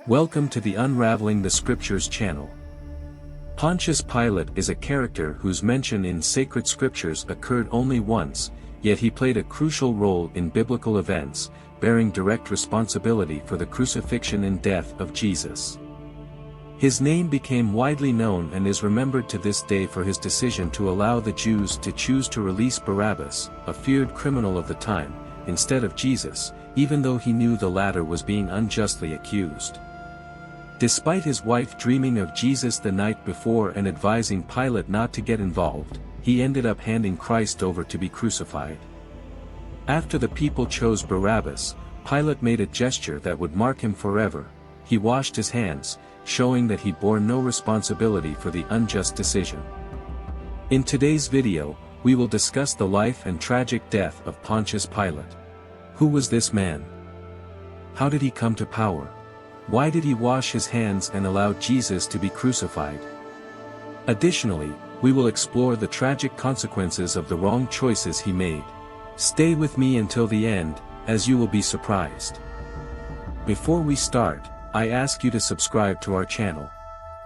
Welcome to the Unraveling the Scriptures channel. Pontius Pilate is a character whose mention in sacred scriptures occurred only once, yet he played a crucial role in biblical events, bearing direct responsibility for the crucifixion and death of Jesus. His name became widely known and is remembered to this day for his decision to allow the Jews to choose to release Barabbas, a feared criminal of the time, instead of Jesus, even though he knew the latter was being unjustly accused. Despite his wife dreaming of Jesus the night before and advising Pilate not to get involved, he ended up handing Christ over to be crucified. After the people chose Barabbas, Pilate made a gesture that would mark him forever. He washed his hands, showing that he bore no responsibility for the unjust decision. In today's video, we will discuss the life and tragic death of Pontius Pilate. Who was this man? How did he come to power? Why did he wash his hands and allow Jesus to be crucified? Additionally, we will explore the tragic consequences of the wrong choices he made. Stay with me until the end, as you will be surprised. Before we start, I ask you to subscribe to our channel.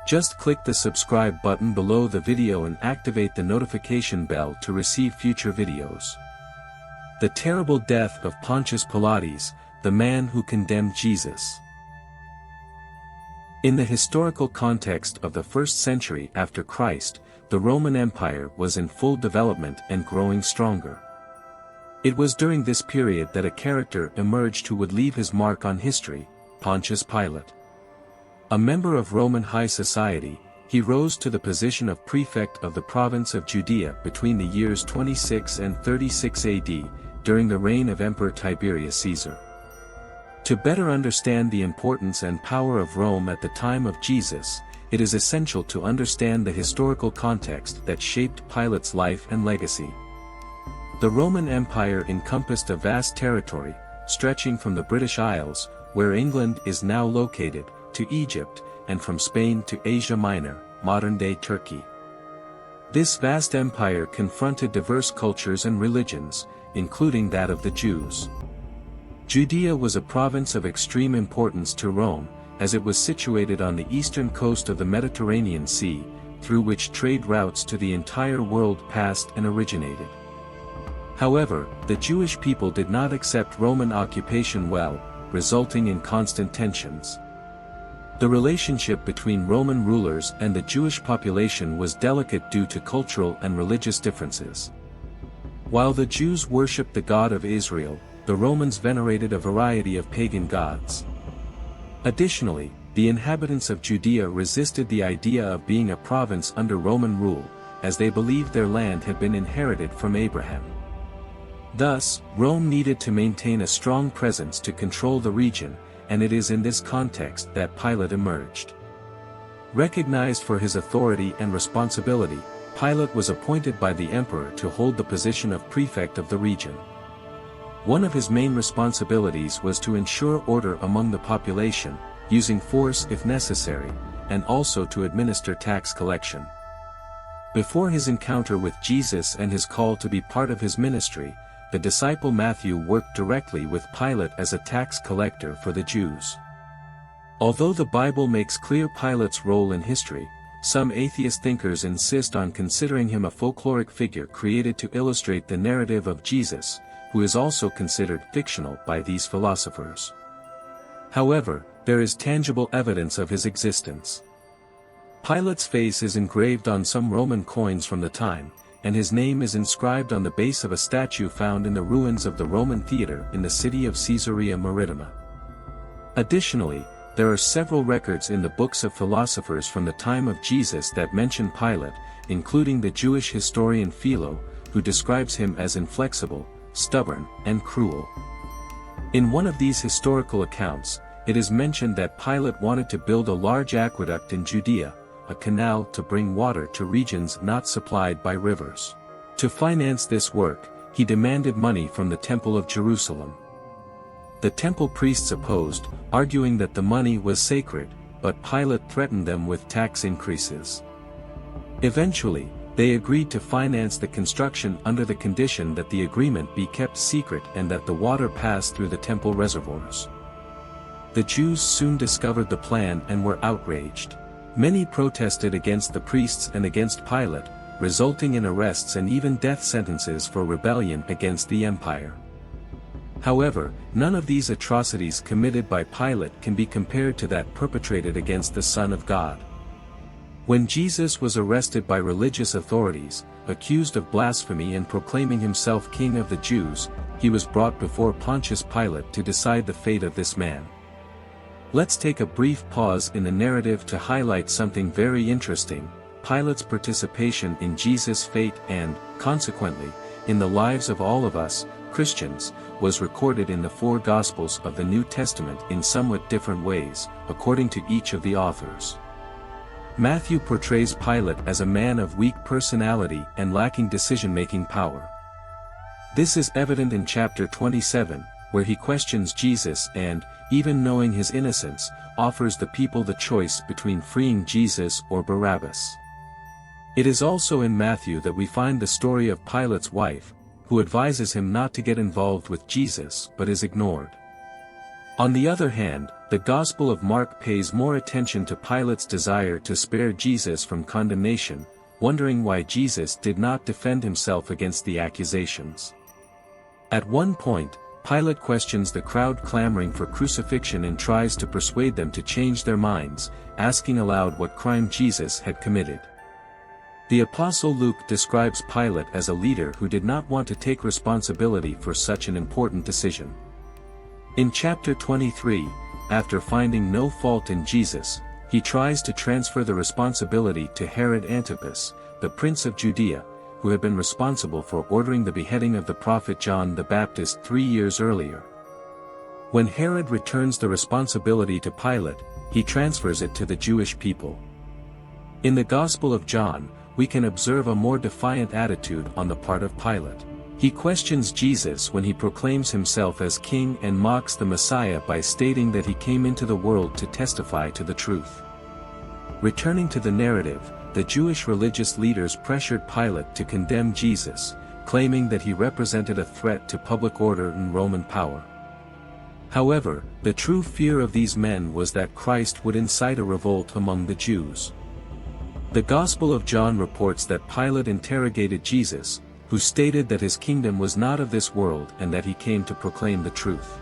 Just click the subscribe button below the video and activate the notification bell to receive future videos. The terrible death of Pontius Pilate, the man who condemned Jesus. In the historical context of the 1st century after Christ, the Roman Empire was in full development and growing stronger. It was during this period that a character emerged who would leave his mark on history, Pontius Pilate. A member of Roman high society, he rose to the position of prefect of the province of Judea between the years 26 and 36 AD, during the reign of Emperor Tiberius Caesar. To better understand the importance and power of Rome at the time of Jesus, it is essential to understand the historical context that shaped Pilate's life and legacy. The Roman Empire encompassed a vast territory, stretching from the British Isles, where England is now located, to Egypt, and from Spain to Asia Minor, modern-day Turkey. This vast empire confronted diverse cultures and religions, including that of the Jews. Judea was a province of extreme importance to Rome, as it was situated on the eastern coast of the Mediterranean Sea, through which trade routes to the entire world passed and originated. However, the Jewish people did not accept Roman occupation well, resulting in constant tensions. The relationship between Roman rulers and the Jewish population was delicate due to cultural and religious differences. While the Jews worshipped the God of Israel, the Romans venerated a variety of pagan gods. Additionally, the inhabitants of Judea resisted the idea of being a province under Roman rule, as they believed their land had been inherited from Abraham. Thus, Rome needed to maintain a strong presence to control the region, and it is in this context that Pilate emerged. Recognized for his authority and responsibility, Pilate was appointed by the emperor to hold the position of prefect of the region. One of his main responsibilities was to ensure order among the population, using force if necessary, and also to administer tax collection. Before his encounter with Jesus and his call to be part of his ministry, the disciple Matthew worked directly with Pilate as a tax collector for the Jews. Although the Bible makes clear Pilate's role in history, some atheist thinkers insist on considering him a folkloric figure created to illustrate the narrative of Jesus, who is also considered fictional by these philosophers. However, there is tangible evidence of his existence. Pilate's face is engraved on some Roman coins from the time, and his name is inscribed on the base of a statue found in the ruins of the Roman theater in the city of Caesarea Maritima. Additionally, there are several records in the books of philosophers from the time of Jesus that mention Pilate, including the Jewish historian Philo, who describes him as inflexible, stubborn, and cruel. In one of these historical accounts, it is mentioned that Pilate wanted to build a large aqueduct in Judea, a canal to bring water to regions not supplied by rivers. To finance this work, he demanded money from the Temple of Jerusalem. The temple priests opposed, arguing that the money was sacred, but Pilate threatened them with tax increases. Eventually, they agreed to finance the construction under the condition that the agreement be kept secret and that the water pass through the temple reservoirs. The Jews soon discovered the plan and were outraged. Many protested against the priests and against Pilate, resulting in arrests and even death sentences for rebellion against the empire. However, none of these atrocities committed by Pilate can be compared to that perpetrated against the Son of God. When Jesus was arrested by religious authorities, accused of blasphemy and proclaiming himself King of the Jews, he was brought before Pontius Pilate to decide the fate of this man. Let's take a brief pause in the narrative to highlight something very interesting: Pilate's participation in Jesus' fate and, consequently, in the lives of all of us, Christians, was recorded in the four Gospels of the New Testament in somewhat different ways, according to each of the authors. Matthew portrays Pilate as a man of weak personality and lacking decision-making power. This is evident in chapter 27, where he questions Jesus and, even knowing his innocence, offers the people the choice between freeing Jesus or Barabbas. It is also in Matthew that we find the story of Pilate's wife, who advises him not to get involved with Jesus but is ignored. On the other hand, the Gospel of Mark pays more attention to Pilate's desire to spare Jesus from condemnation, wondering why Jesus did not defend himself against the accusations. At one point, Pilate questions the crowd clamoring for crucifixion and tries to persuade them to change their minds, asking aloud what crime Jesus had committed. The Apostle Luke describes Pilate as a leader who did not want to take responsibility for such an important decision. In chapter 23, after finding no fault in Jesus, he tries to transfer the responsibility to Herod Antipas, the prince of Judea, who had been responsible for ordering the beheading of the prophet John the Baptist 3 years earlier. When Herod returns the responsibility to Pilate, he transfers it to the Jewish people. In the Gospel of John, we can observe a more defiant attitude on the part of Pilate. He questions Jesus when he proclaims himself as king and mocks the Messiah by stating that he came into the world to testify to the truth. Returning to the narrative, the Jewish religious leaders pressured Pilate to condemn Jesus, claiming that he represented a threat to public order and Roman power. However, the true fear of these men was that Christ would incite a revolt among the Jews. The Gospel of John reports that Pilate interrogated Jesus, who stated that his kingdom was not of this world and that he came to proclaim the truth.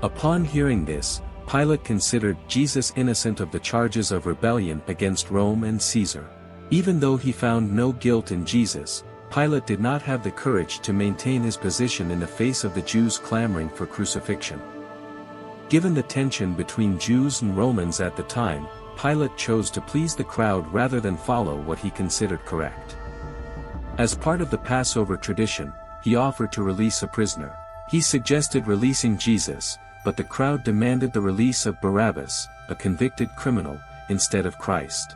Upon hearing this, Pilate considered Jesus innocent of the charges of rebellion against Rome and Caesar. Even though he found no guilt in Jesus, Pilate did not have the courage to maintain his position in the face of the Jews clamoring for crucifixion. Given the tension between Jews and Romans at the time, Pilate chose to please the crowd rather than follow what he considered correct. As part of the Passover tradition, he offered to release a prisoner. He suggested releasing Jesus, but the crowd demanded the release of Barabbas, a convicted criminal, instead of Christ.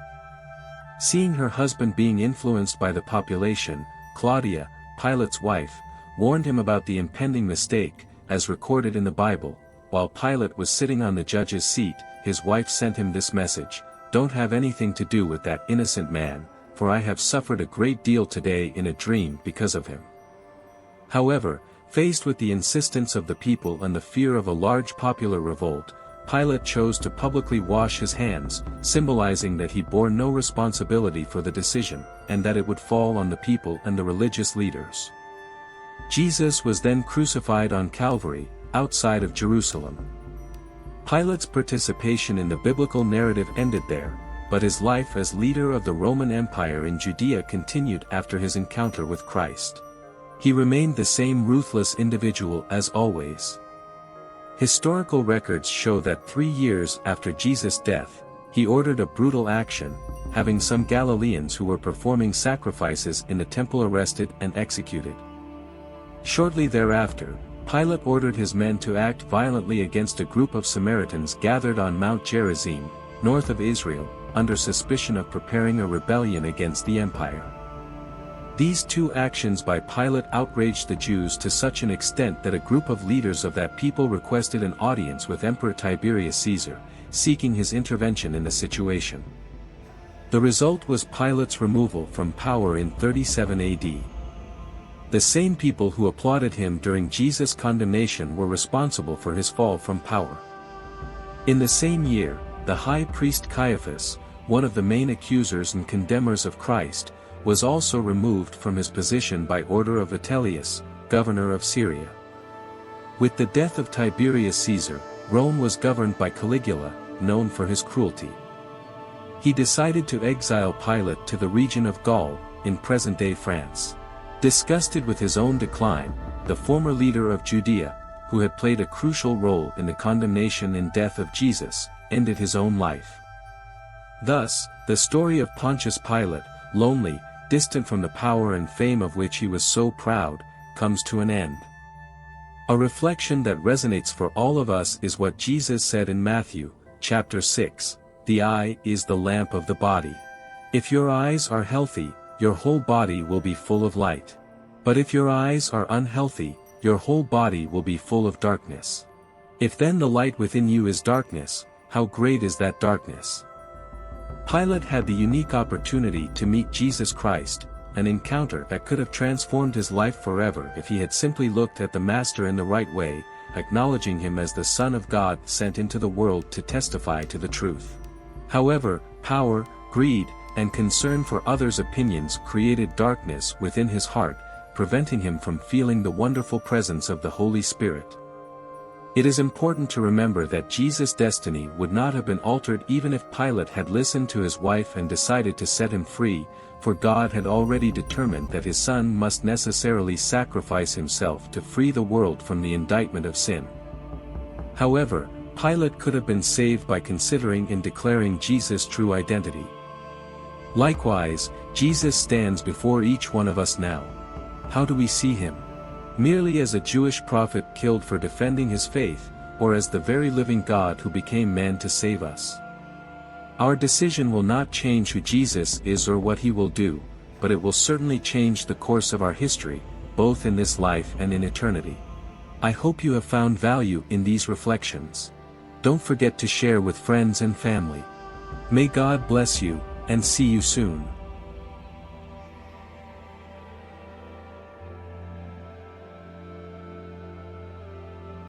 Seeing her husband being influenced by the population, Claudia, Pilate's wife, warned him about the impending mistake, as recorded in the Bible. While Pilate was sitting on the judge's seat, his wife sent him this message: "Don't have anything to do with that innocent man, for I have suffered a great deal today in a dream because of him." However, faced with the insistence of the people and the fear of a large popular revolt, Pilate chose to publicly wash his hands, symbolizing that he bore no responsibility for the decision, and that it would fall on the people and the religious leaders. Jesus was then crucified on Calvary, outside of Jerusalem. Pilate's participation in the biblical narrative ended there, but his life as leader of the Roman Empire in Judea continued after his encounter with Christ. He remained the same ruthless individual as always. Historical records show that 3 years after Jesus' death, he ordered a brutal action, having some Galileans who were performing sacrifices in the temple arrested and executed. Shortly thereafter, Pilate ordered his men to act violently against a group of Samaritans gathered on Mount Gerizim, north of Israel, under suspicion of preparing a rebellion against the empire. These two actions by Pilate outraged the Jews to such an extent that a group of leaders of that people requested an audience with Emperor Tiberius Caesar, seeking his intervention in the situation. The result was Pilate's removal from power in 37 AD. The same people who applauded him during Jesus' condemnation were responsible for his fall from power. In the same year, the high priest Caiaphas, one of the main accusers and condemners of Christ, was also removed from his position by order of Vitellius, governor of Syria. With the death of Tiberius Caesar, Rome was governed by Caligula, known for his cruelty. He decided to exile Pilate to the region of Gaul, in present-day France. Disgusted with his own decline, the former leader of Judea, who had played a crucial role in the condemnation and death of Jesus, ended his own life. Thus, the story of Pontius Pilate, lonely, distant from the power and fame of which he was so proud, comes to an end. A reflection that resonates for all of us is what Jesus said in Matthew, chapter 6, "The eye is the lamp of the body. If your eyes are healthy, your whole body will be full of light. But if your eyes are unhealthy, your whole body will be full of darkness. If then the light within you is darkness, how great is that darkness?" Pilate had the unique opportunity to meet Jesus Christ, an encounter that could have transformed his life forever if he had simply looked at the Master in the right way, acknowledging him as the Son of God sent into the world to testify to the truth. However, power, greed, and concern for others' opinions created darkness within his heart, preventing him from feeling the wonderful presence of the Holy Spirit. It is important to remember that Jesus' destiny would not have been altered even if Pilate had listened to his wife and decided to set him free, for God had already determined that his Son must necessarily sacrifice himself to free the world from the indictment of sin. However, Pilate could have been saved by considering and declaring Jesus' true identity. Likewise, Jesus stands before each one of us now. How do we see him? Merely as a Jewish prophet killed for defending his faith, or as the very living God who became man to save us? Our decision will not change who Jesus is or what he will do, but it will certainly change the course of our history, both in this life and in eternity. I hope you have found value in these reflections. Don't forget to share with friends and family. May God bless you, and see you soon.